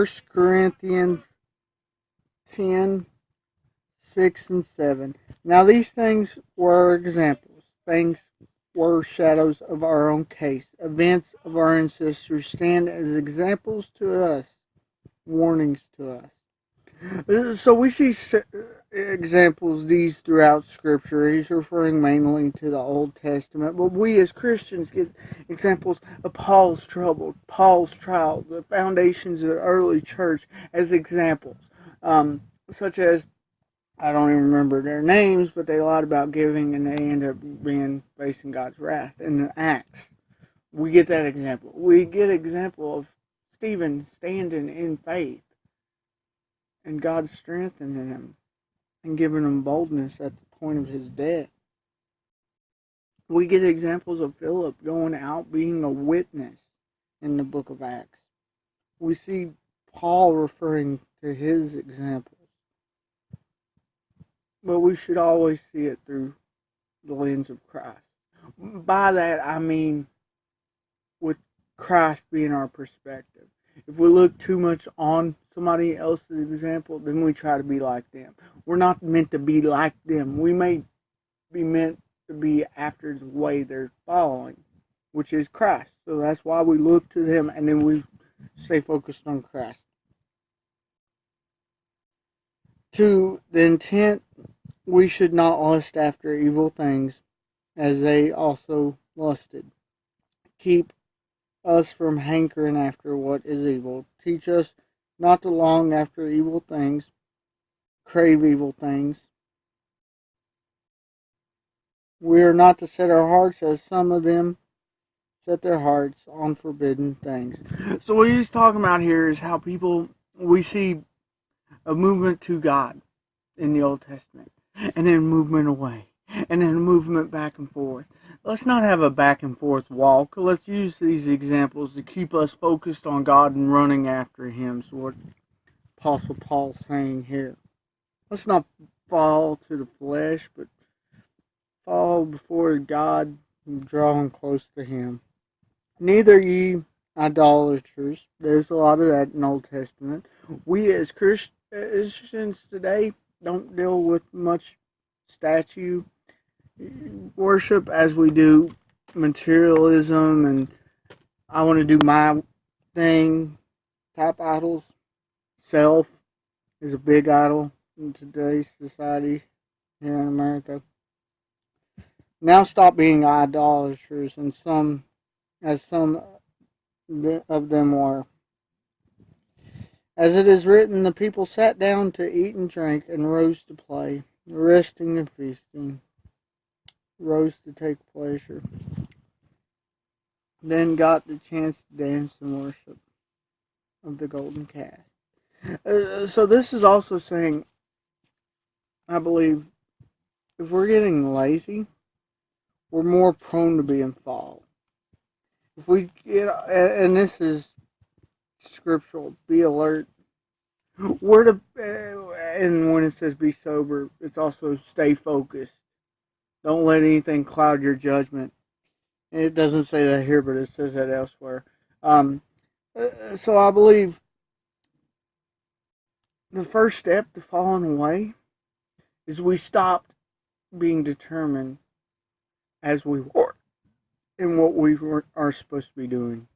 1 Corinthians 10, 6 and 7. Now these things were examples. Things were shadows of our own case. Events of our ancestors stand as examples to us, warnings to us. So we see examples these throughout Scripture. He's referring mainly to the Old Testament, but we as Christians get examples of Paul's trouble, Paul's trial, the foundations of the early church as examples, such as, I don't even remember their names, but they lied about giving and they end up facing God's wrath in the Acts. We get that example. We get an example of Stephen standing in faith and God strengthening him and giving him boldness at the point of his death. We get examples of Philip going out being a witness in the book of Acts. We see Paul referring to his examples. But we should always see it through the lens of Christ. By that I mean with Christ being our perspective. If we look too much on somebody else's example, then we try to be like them. We're not meant to be like them. We may be meant to be after the way they're following, which is Christ. So that's why we look to them and then we stay focused on Christ. To the intent, we should not lust after evil things, as they also lusted. Keep us from hankering after what is evil. Teach us not to long after evil things, crave evil things. We are not to set our hearts, as some of them set their hearts on forbidden things. So what he's talking about here is how we see a movement to God in the Old Testament, and then movement away, and then movement back and forth. Let's not have a back and forth walk. Let's use these examples to keep us focused on God and running after Him. So what Apostle Paul's saying here. Let's not fall to the flesh, but fall before God and draw close to Him. Neither ye idolaters. There's a lot of that in the Old Testament. We as Christians today don't deal with much statue worship as we do materialism and I want to do my thing type idols. Self is a big idol in today's society here in America. Now stop being idolaters, and some of them were. As it is written, the people sat down to eat and drink and rose to play, resting and feasting, rose to take pleasure. Then got the chance to dance and worship of the golden calf. So this is also saying, I believe, if we're getting lazy, we're more prone to being fall. If we get, and this is scriptural, be alert. We're to, and when it says be sober, it's also stay focused. Don't let anything cloud your judgment. And it doesn't say that here, but it says that elsewhere. So I believe the first step to falling away is we stopped being determined as we were in what we are supposed to be doing.